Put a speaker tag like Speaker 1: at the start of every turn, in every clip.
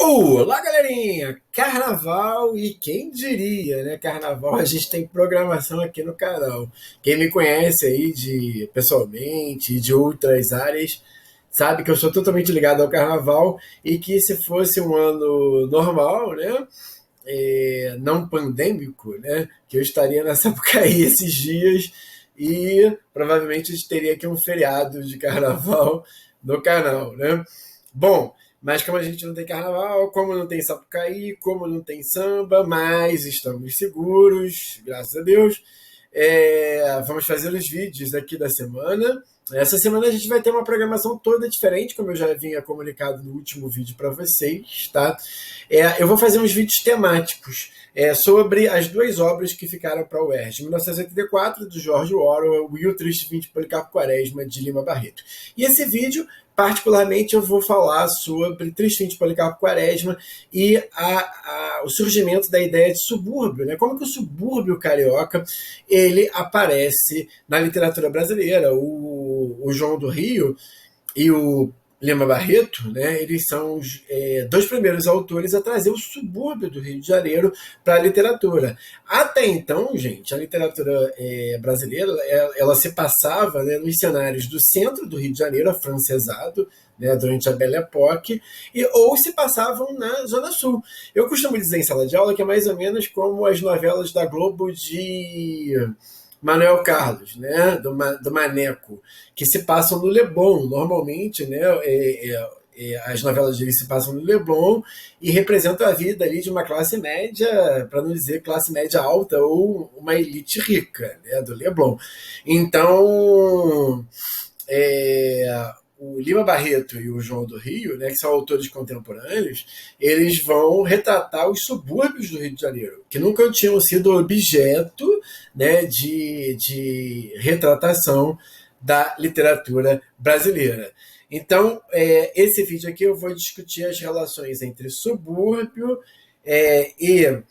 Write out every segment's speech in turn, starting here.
Speaker 1: Olá, galerinha! Carnaval e quem diria, né? Carnaval, a gente tem programação aqui no canal. Quem me conhece aí pessoalmente e de outras áreas sabe que eu sou totalmente ligado ao carnaval e que se fosse um ano normal, né? Não pandêmico, né? Que eu estaria na Sapucaí esses dias e provavelmente a gente teria aqui um feriado de carnaval no canal, né? Bom, mas como a gente não tem carnaval, como não tem Sapucaí, como não tem samba, mas estamos seguros, graças a Deus. Vamos fazer os vídeos aqui da semana. Essa semana a gente vai ter uma programação toda diferente, como eu já havia comunicado no último vídeo para vocês, tá? Eu vou fazer uns vídeos temáticos sobre as duas obras que ficaram para a UERJ, 1984, do George Orwell, e O Triste Fim de Policarpo Quaresma, de Lima Barreto. E esse vídeo, particularmente, eu vou falar sobre Triste Fim de Policarpo Quaresma e o surgimento da ideia de subúrbio, né? Como que o subúrbio carioca ele aparece na literatura brasileira. O João do Rio e o Lima Barreto, né, eles são os dois primeiros autores a trazer o subúrbio do Rio de Janeiro para a literatura. Até então, gente, a literatura brasileira ela se passava, né, nos cenários do centro do Rio de Janeiro, afrancesado, né, durante a Belle Époque, ou se passavam na Zona Sul. Eu costumo dizer em sala de aula que é mais ou menos como as novelas da Globo de Manuel Carlos, né, do Maneco, que se passam no Leblon, normalmente, né, as novelas dele se passam no Leblon e representam a vida ali de uma classe média, para não dizer classe média alta ou uma elite rica, né, do Leblon. Então, o Lima Barreto e o João do Rio, né, que são autores contemporâneos, eles vão retratar os subúrbios do Rio de Janeiro, que nunca tinham sido objeto, né, de retratação da literatura brasileira. Então, esse vídeo aqui eu vou discutir as relações entre subúrbio e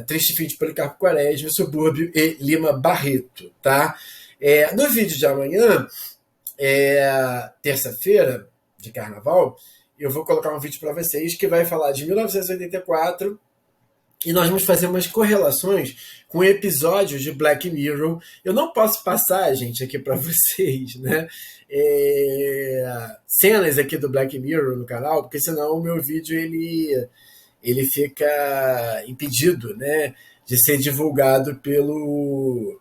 Speaker 1: Triste Fim de Policarpo Quaresma, subúrbio e Lima Barreto, tá? No vídeo de amanhã, terça-feira de carnaval, eu vou colocar um vídeo para vocês que vai falar de 1984 e nós vamos fazer umas correlações com episódios de Black Mirror. Eu não posso passar, gente, aqui para vocês, né? Cenas aqui do Black Mirror no canal, porque senão o meu vídeo ele fica impedido, né, de ser divulgado pelo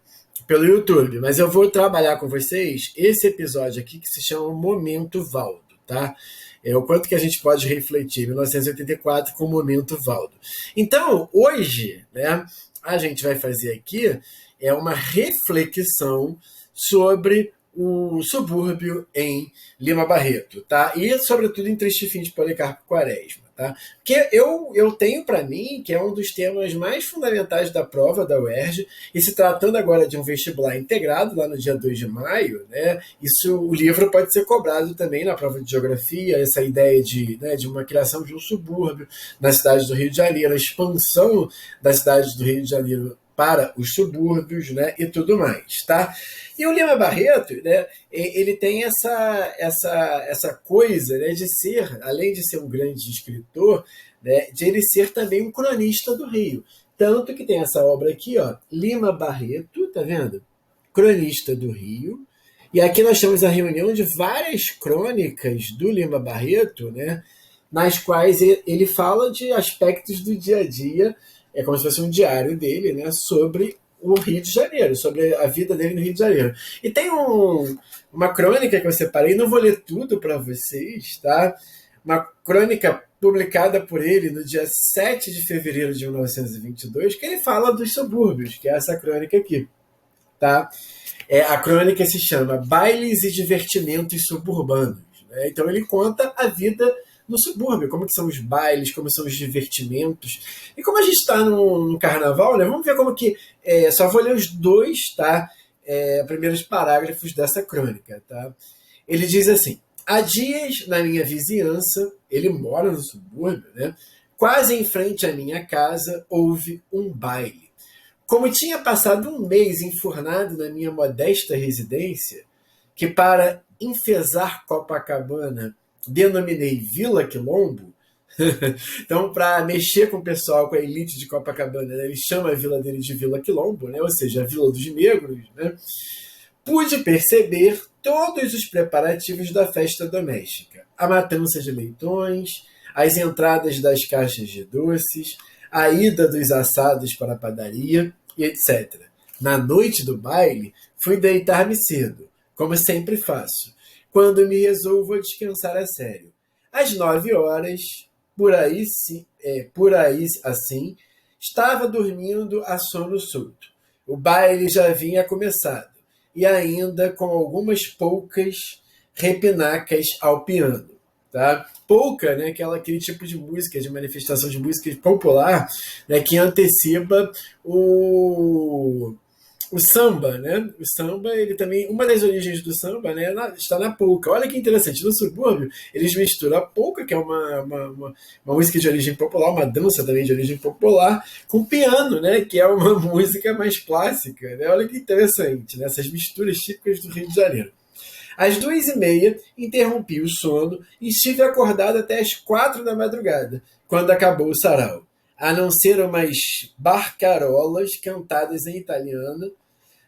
Speaker 1: YouTube, mas eu vou trabalhar com vocês esse episódio aqui que se chama Momento Valdo, tá? O quanto que a gente pode refletir 1984 com o Momento Valdo. Então, hoje, né, a gente vai fazer aqui uma reflexão sobre o subúrbio em Lima Barreto, tá? E, sobretudo, em Triste Fim de Policarpo Quaresma, tá? Porque eu tenho para mim que é um dos temas mais fundamentais da prova da UERJ, e se tratando agora de um vestibular integrado, lá no dia 2 de maio, né, o livro pode ser cobrado também na prova de geografia, essa ideia de uma criação de um subúrbio na cidade do Rio de Janeiro, a expansão da cidade do Rio de Janeiro para os subúrbios, né, e tudo mais, tá? E o Lima Barreto, né, ele tem essa coisa, né, de ser, além de ser um grande escritor, né, de ele ser também um cronista do Rio. Tanto que tem essa obra aqui, ó, Lima Barreto, tá vendo? Cronista do Rio. E aqui nós temos a reunião de várias crônicas do Lima Barreto, né, nas quais ele fala de aspectos do dia a dia, é como se fosse um diário dele, né, sobre o Rio de Janeiro, sobre a vida dele no Rio de Janeiro. E tem uma crônica que eu separei, não vou ler tudo para vocês, tá? Uma crônica publicada por ele no dia 7 de fevereiro de 1922, que ele fala dos subúrbios, que é essa crônica aqui, tá? A crônica se chama Bailes e Divertimentos Suburbanos, né? Então ele conta a vida no subúrbio, como que são os bailes, como são os divertimentos. E como a gente está no carnaval, né, vamos ver como que... só vou ler os dois, tá? Primeiros parágrafos dessa crônica, tá? Ele diz assim: há dias, na minha vizinhança, ele mora no subúrbio, né? Quase em frente à minha casa, houve um baile. Como tinha passado um mês enfurnado na minha modesta residência, que para enfesar Copacabana denominei Vila Quilombo, Então, para mexer com o pessoal, com a elite de Copacabana, né, ele chama a vila dele de Vila Quilombo, né, ou seja, a Vila dos Negros, né, pude perceber todos os preparativos da festa doméstica. A matança de leitões, as entradas das caixas de doces, a ida dos assados para a padaria e etc. Na noite do baile, fui deitar-me cedo, como sempre faço, quando me resolvo a descansar a sério. Às 9 horas, por aí assim, estava dormindo a sono solto. O baile já vinha começado, e ainda com algumas poucas repinacas ao piano. Tá? Polka, né, aquele tipo de música, de manifestação de música popular, né, que antecipa o samba, né? O samba, ele também, uma das origens do samba, né, está na polca. Olha que interessante, no subúrbio eles misturam a polca, que é uma música de origem popular, uma dança também de origem popular, com piano, né, que é uma música mais clássica, né? Olha que interessante, né? Essas misturas típicas do Rio de Janeiro. Às 2h30, interrompi o sono e estive acordado até às 4 da madrugada, quando acabou o sarau. A não ser umas barcarolas cantadas em italiano,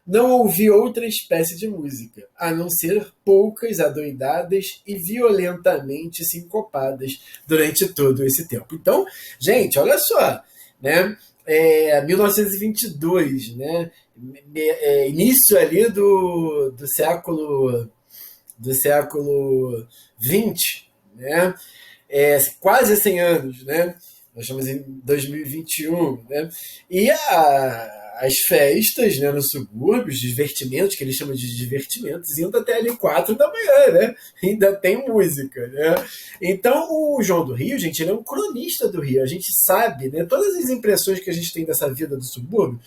Speaker 1: não ouvi outra espécie de música, a não ser poucas adoidadas e violentamente sincopadas durante todo esse tempo. Então, gente, olha só, né? 1922, né? Início ali do século XX, né? Quase 100 anos, né? Nós estamos em 2021, né? E as festas, né, nos subúrbios, divertimentos, que eles chamam de divertimentos, indo até ali 4 da manhã, né? Ainda tem música, né? Então, o João do Rio, gente, ele é um cronista do Rio. A gente sabe, né? Todas as impressões que a gente tem dessa vida do subúrbio,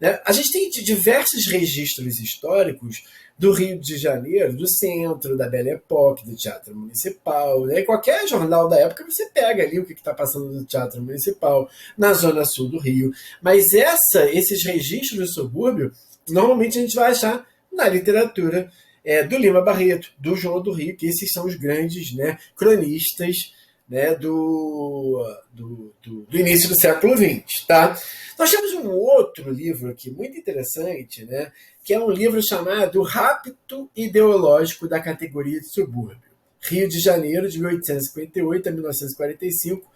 Speaker 1: né? A gente tem diversos registros históricos do Rio de Janeiro, do centro, da Belle Époque, do Teatro Municipal. Né? Qualquer jornal da época você pega ali o que está passando no Teatro Municipal, na Zona Sul do Rio. Mas esses registros do subúrbio, normalmente a gente vai achar na literatura do Lima Barreto, do João do Rio, que esses são os grandes, né, cronistas, né, do início do século XX. Tá? Nós temos um outro livro aqui muito interessante, né, que é um livro chamado Rapto Ideológico da Categoria de Subúrbio. Rio de Janeiro, de 1858 a 1945.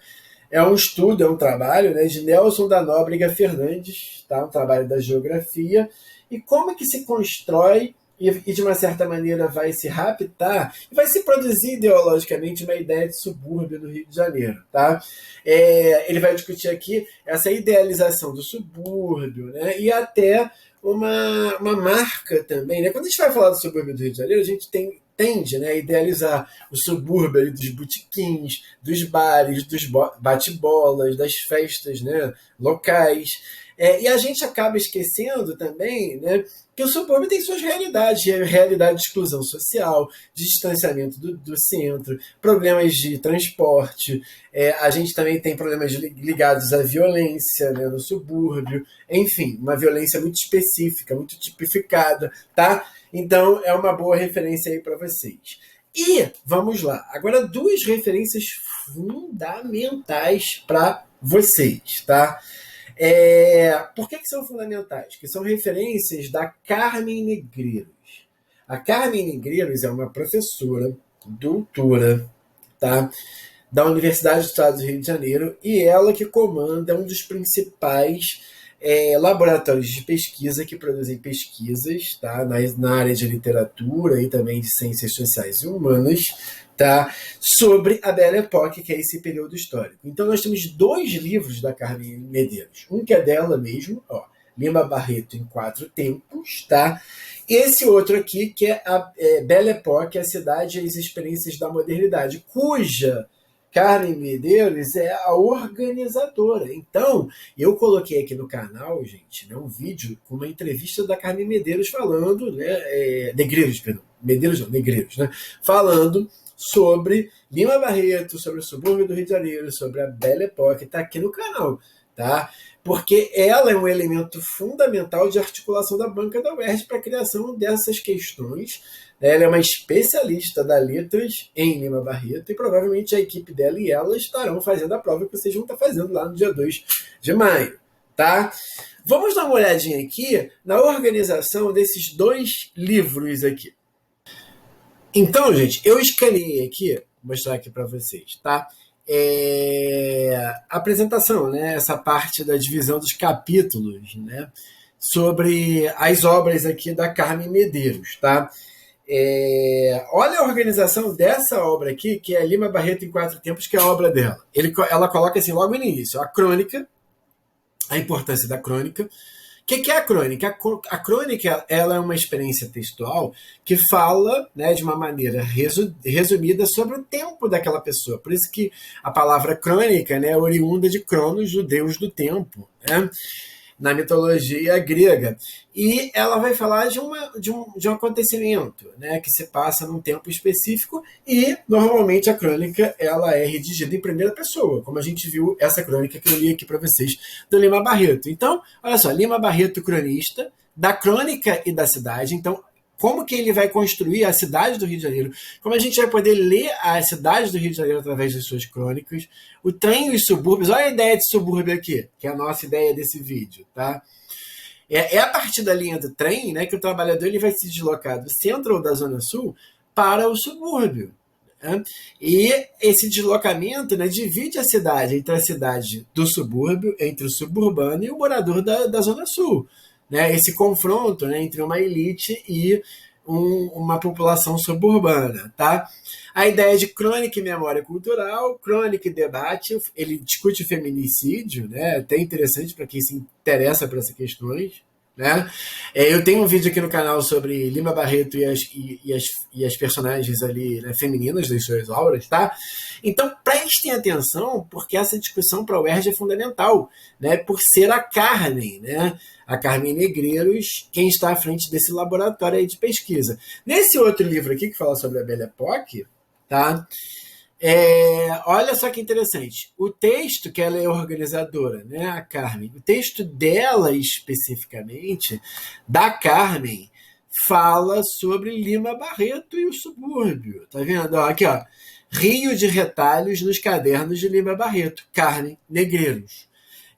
Speaker 1: É um estudo, é um trabalho, né, de Nelson da Nóbrega Fernandes, tá? Um trabalho da geografia, e como é que se constrói e de uma certa maneira vai se raptar e vai se produzir ideologicamente uma ideia de subúrbio no Rio de Janeiro. Tá? Ele vai discutir aqui essa idealização do subúrbio, né? E até uma marca também. Né? Quando a gente vai falar do subúrbio do Rio de Janeiro, a gente tende, né, a idealizar o subúrbio ali dos botequins, dos bares, dos bate-bolas, das festas, né, locais. E a gente acaba esquecendo também, né, que o subúrbio tem suas realidades, realidade de exclusão social, de distanciamento do centro, problemas de transporte, a gente também tem problemas ligados à violência, né, no subúrbio, enfim, uma violência muito específica, muito tipificada, tá? Então é uma boa referência aí para vocês. E vamos lá, agora 2 referências fundamentais para vocês, tá? Por que são fundamentais? Que são referências da Carmen Negreiros. A Carmen Negreiros é uma professora, doutora, tá? Da Universidade do Estado do Rio de Janeiro, e ela que comanda um dos principais laboratórios de pesquisa que produzem pesquisas, tá? na área de literatura e também de ciências sociais e humanas, tá? Sobre a Belle Époque, que é esse período histórico. Então nós temos 2 livros da Carmen Medeiros. Um que é dela mesmo, ó, Lima Barreto em 4 Tempos, tá? Esse outro aqui, que é a Belle Époque, a cidade e as experiências da modernidade, cuja Carmen Medeiros é a organizadora. Então, eu coloquei aqui no canal, gente, né, um vídeo com uma entrevista da Carmen Medeiros falando, né, Negreiros, perdão, Medeiros não, Negreiros, né, falando sobre Lima Barreto, sobre o subúrbio do Rio de Janeiro, sobre a Belle Époque, está aqui no canal. tá? Porque ela é um elemento fundamental de articulação da banca da UERJ para a criação dessas questões. Ela é uma especialista da letras em Lima Barreto e provavelmente a equipe dela e ela estarão fazendo a prova que vocês vão estar fazendo lá no dia 2 de maio, tá? Vamos dar uma olhadinha aqui na organização desses dois livros aqui. Então, gente, eu escaneei aqui, vou mostrar aqui para vocês, tá? Apresentação, né? Essa parte da divisão dos capítulos, né? Sobre as obras aqui da Carmen Medeiros, tá? Olha a organização dessa obra aqui, que é Lima Barreto em Quatro Tempos, que é a obra dela. Ela coloca assim logo no início, a crônica, a importância da crônica. O que é a crônica? A crônica ela é uma experiência textual que fala, né, de uma maneira resumida sobre o tempo daquela pessoa. Por isso que a palavra crônica, né, é oriunda de Cronos, o deus do tempo, né, na mitologia grega. E ela vai falar de um acontecimento, né, que se passa num tempo específico e, normalmente, a crônica ela é redigida em primeira pessoa, como a gente viu essa crônica que eu li aqui para vocês, do Lima Barreto. Então, olha só, Lima Barreto, cronista, da crônica e da cidade. Então, como que ele vai construir a cidade do Rio de Janeiro, como a gente vai poder ler a cidade do Rio de Janeiro através das suas crônicas, o trem e os subúrbios. Olha a ideia de subúrbio aqui, que é a nossa ideia desse vídeo, tá? É a partir da linha do trem, né, que o trabalhador ele vai se deslocar do centro ou da zona sul para o subúrbio, né? E esse deslocamento, né, divide a cidade entre a cidade do subúrbio, entre o suburbano e o morador da zona sul. Né, esse confronto, né, entre uma elite e uma população suburbana. Tá? A ideia de crônica e memória cultural, crônica e debate, ele discute o feminicídio, né, até interessante para quem se interessa por essas questões. Né? Eu tenho um vídeo aqui no canal sobre Lima Barreto e as personagens ali, né, femininas das suas obras, tá? Então prestem atenção, porque essa discussão para a UERJ é fundamental, né, por ser a Carmen, né, a Carmen Negreiros, quem está à frente desse laboratório aí de pesquisa. Nesse outro livro aqui, que fala sobre a Belle Époque, tá? Olha só que interessante. O texto, que ela é organizadora, né, a Carmen, o texto dela especificamente, da Carmen, fala sobre Lima Barreto e o subúrbio. Tá vendo? Ó, aqui, ó. Rio de retalhos nos cadernos de Lima Barreto, Carmen Negreiros.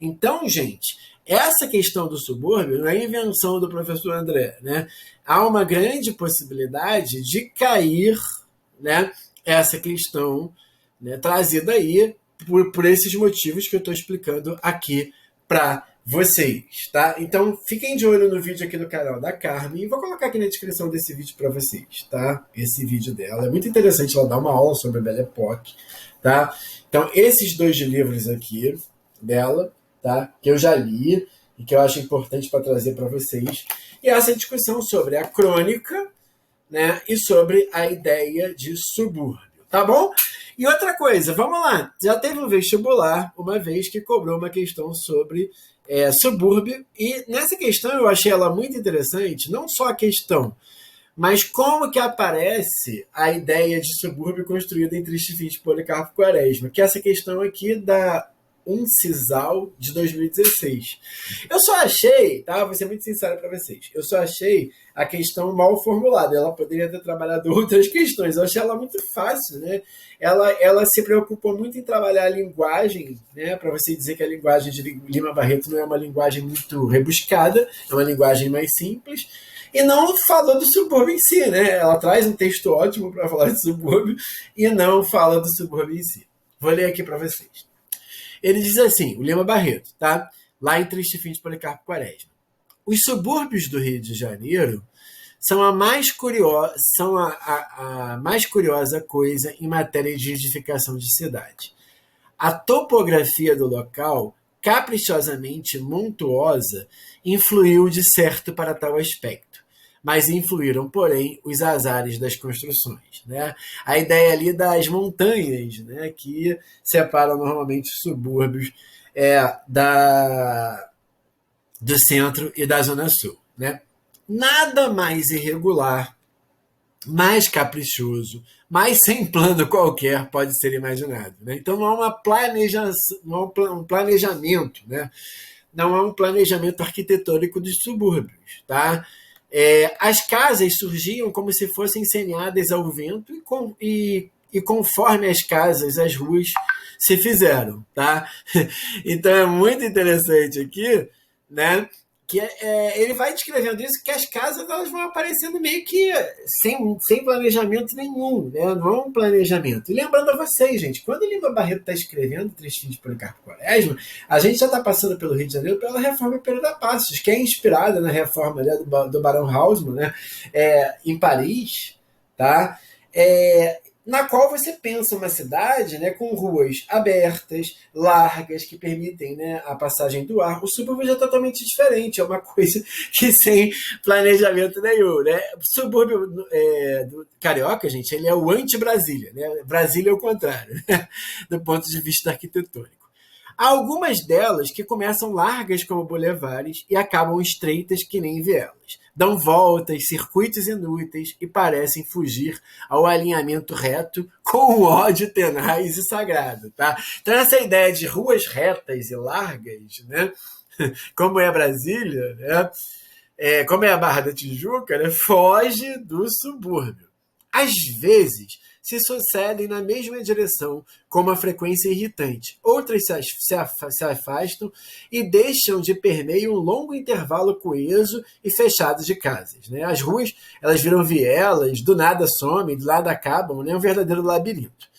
Speaker 1: Então, gente, essa questão do subúrbio não é invenção do professor André, né? Há uma grande possibilidade de cair, né, essa questão, né, trazida aí por esses motivos que eu estou explicando aqui para vocês, tá? Então, fiquem de olho no vídeo aqui do canal da Carmen e vou colocar aqui na descrição desse vídeo para vocês, tá? Esse vídeo dela é muito interessante, ela dá uma aula sobre a Belle Époque, tá? Então, esses dois livros aqui dela, tá? Que eu já li e que eu acho importante para trazer para vocês, e essa discussão sobre a crônica, né, e sobre a ideia de subúrbio, tá bom? E outra coisa, vamos lá, já teve um vestibular uma vez que cobrou uma questão sobre subúrbio, e nessa questão eu achei ela muito interessante, não só a questão, mas como que aparece a ideia de subúrbio construída em Triste Fim de Policarpo Quaresma, que é essa questão aqui da Uncisal de 2016. Eu só achei, tá? Vou ser muito sincero para vocês. Eu só achei a questão mal formulada. Ela poderia ter trabalhado outras questões. Eu achei ela muito fácil, né? Ela se preocupou muito em trabalhar a linguagem, né? Para você dizer que a linguagem de Lima Barreto não é uma linguagem muito rebuscada, é uma linguagem mais simples. E não falou do subúrbio em si, né? Ela traz um texto ótimo para falar de subúrbio e não fala do subúrbio em si. Vou ler aqui para vocês. Ele diz assim, o Lima Barreto, tá? Lá em Triste Fim de Policarpo Quaresma. Os subúrbios do Rio de Janeiro são a mais curiosa coisa em matéria de edificação de cidade. A topografia do local, caprichosamente montuosa, influiu de certo para tal aspecto. Mas influíram, porém, os azares das construções. Né? A ideia ali das montanhas, né, que separam normalmente os subúrbios do centro e da zona sul. Né? Nada mais irregular mais caprichoso, mais sem plano qualquer pode ser imaginado. Né? Então não há não há um planejamento, né? Não há um planejamento arquitetônico dos subúrbios. Tá? As casas surgiam como se fossem semeadas ao vento e conforme as casas, as ruas se fizeram. Tá? Então é muito interessante aqui, né? Que ele vai descrevendo isso, que as casas elas vão aparecendo meio que sem planejamento nenhum, né? Não é um planejamento. E lembrando a vocês, gente, quando o Lima Barreto está escrevendo Três Filhos de Policarpo Quaresma, a gente já está passando pelo Rio de Janeiro pela reforma Pereira Passos, que é inspirada na reforma, né, do Barão Haussmann, né, em Paris, tá? Na qual você pensa uma cidade, né, com ruas abertas, largas, que permitem, né, a passagem do ar. O subúrbio já é totalmente diferente, é uma coisa que sem planejamento nenhum. Né? O subúrbio do carioca, gente, ele é o anti-Brasília. Né? Brasília é o contrário, né? Do ponto de vista arquitetônico. Há algumas delas que começam largas como bulevares e acabam estreitas que nem vielas. Dão voltas, circuitos inúteis e parecem fugir ao alinhamento reto com um ódio tenaz e sagrado. Tá? Então essa ideia de ruas retas e largas, né? Como é Brasília, né? Como é a Barra da Tijuca, né? Foge do subúrbio. Às vezes, se sucedem na mesma direção com uma frequência irritante. Outras se afastam e deixam de permeio um longo intervalo coeso e fechado de casas. Né? As ruas elas viram vielas, do nada somem, do nada acabam, né? Um verdadeiro labirinto.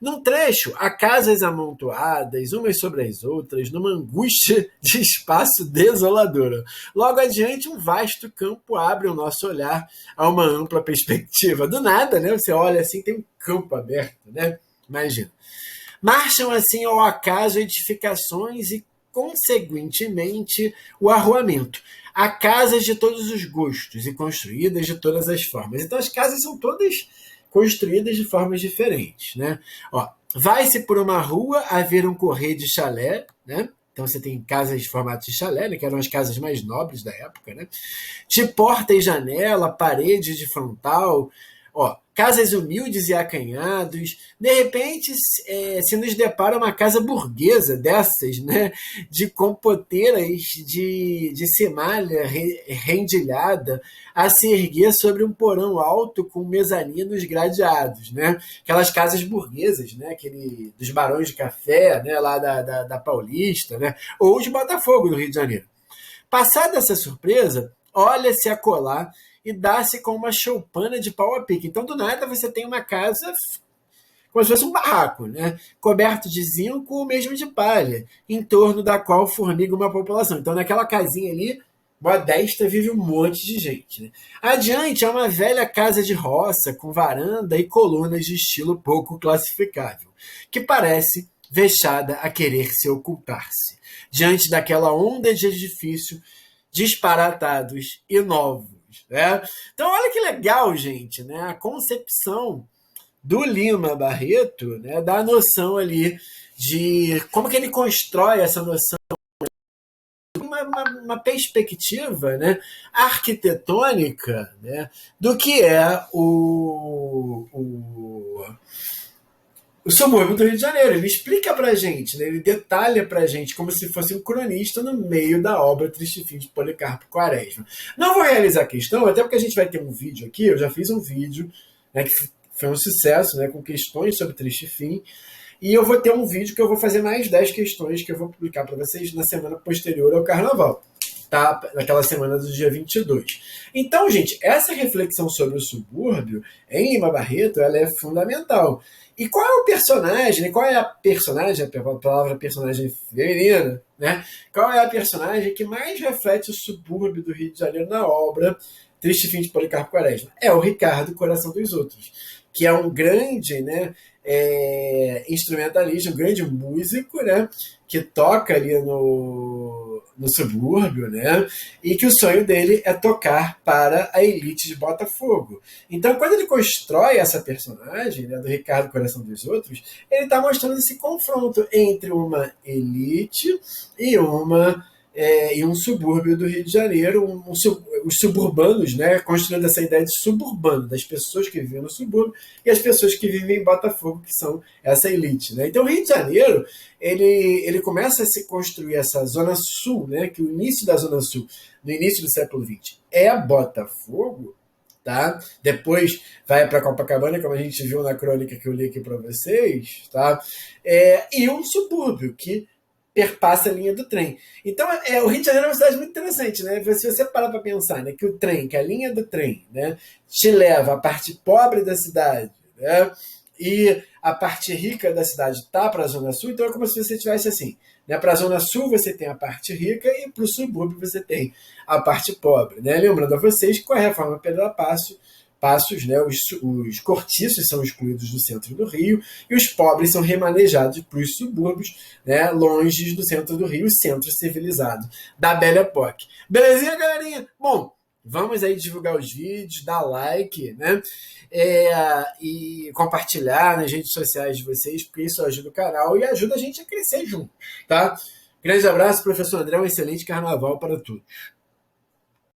Speaker 1: Num trecho, há casas amontoadas, umas sobre as outras, numa angústia de espaço desoladora. Logo adiante, um vasto campo abre o nosso olhar a uma ampla perspectiva. Do nada, né? Você olha assim, tem um campo aberto, né? Imagina. Marcham assim ao acaso edificações e, consequentemente, o arruamento. Há casas de todos os gostos e construídas de todas as formas. Então, as casas são todas construídas de formas diferentes, né? Ó, vai-se por uma rua haver um correio de chalé, né? Então você tem casas de formato de chalé, né? Que eram as casas mais nobres da época, né? De porta e janela, paredes de frontal, ó, casas humildes e acanhados. De repente, se nos depara uma casa burguesa dessas, né? De compoteiras de cimalha rendilhada a se erguer sobre um porão alto com mezaninos gradeados, né? Aquelas casas burguesas, né? Dos Barões de Café, né? Lá da Paulista, né? Ou de Botafogo, no Rio de Janeiro. Passada essa surpresa, olha-se a colar e dá-se com uma choupana de pau a pique. Então, do nada, você tem uma casa como se fosse um barraco, né? Coberto de zinco ou mesmo de palha, em torno da qual formiga uma população. Então, naquela casinha ali, modesta, vive um monte de gente. Né? Adiante, há uma velha casa de roça, com varanda e colunas de estilo pouco classificável, que parece vexada a querer se ocultar-se, diante daquela onda de edifício disparatados e novos. Né? Então, olha que legal, gente, né? A concepção do Lima Barreto, né? Da noção ali de como que ele constrói essa noção, uma perspectiva, né, arquitetônica, né, do que é o subúrbio do Rio de Janeiro. Ele explica pra gente, né, ele detalha pra gente como se fosse um cronista no meio da obra Triste Fim de Policarpo Quaresma. Não vou realizar a questão, até porque a gente vai ter um vídeo aqui, eu já fiz um vídeo, né, que foi um sucesso, né, com questões sobre Triste Fim, e eu vou ter um vídeo que eu vou fazer mais 10 questões que eu vou publicar para vocês na semana posterior ao Carnaval, tá? Naquela semana do dia 22. Então, gente, essa reflexão sobre o subúrbio em Lima Barreto, ela é fundamental. E qual é o personagem, né? Qual é a personagem, a palavra personagem feminina, né? Qual é a personagem que mais reflete o subúrbio do Rio de Janeiro na obra Triste Fim de Policarpo Quaresma? É o Ricardo Coração dos Outros, que é um grande, né, instrumentalista, um grande músico, né, que toca ali no subúrbio, né, e que o sonho dele é tocar para a elite de Botafogo. Então, quando ele constrói essa personagem, né, do Ricardo Coração dos Outros, ele está mostrando esse confronto entre uma elite e um subúrbio do Rio de Janeiro, os suburbanos, né, construindo essa ideia de suburbano, das pessoas que vivem no subúrbio e as pessoas que vivem em Botafogo, que são essa elite. Né? Então, o Rio de Janeiro, ele começa a se construir essa Zona Sul, né, que o início da Zona Sul, no início do século XX, é Botafogo, tá? Depois vai para Copacabana, como a gente viu na crônica que eu li aqui para vocês, tá? E um subúrbio que perpassa a linha do trem. Então, o Rio de Janeiro é uma cidade muito interessante, né? Se você parar para pensar, né, que o trem, que a linha do trem, né, te leva à parte pobre da cidade, né, e a parte rica da cidade está para a Zona Sul, então é como se você tivesse assim, né? Para a Zona Sul você tem a parte rica e para o subúrbio você tem a parte pobre. Né? Lembrando a vocês que com a reforma Pedro Passos, né, os cortiços são excluídos do centro do Rio e os pobres são remanejados para os subúrbios, né, longe do centro do Rio, centro civilizado da Belle Époque. Belezinha, galerinha? Bom, vamos aí divulgar os vídeos, dar like, né? E compartilhar nas redes sociais de vocês, porque isso ajuda o canal e ajuda a gente a crescer junto, tá? Grande abraço, professor André, um excelente carnaval para todos.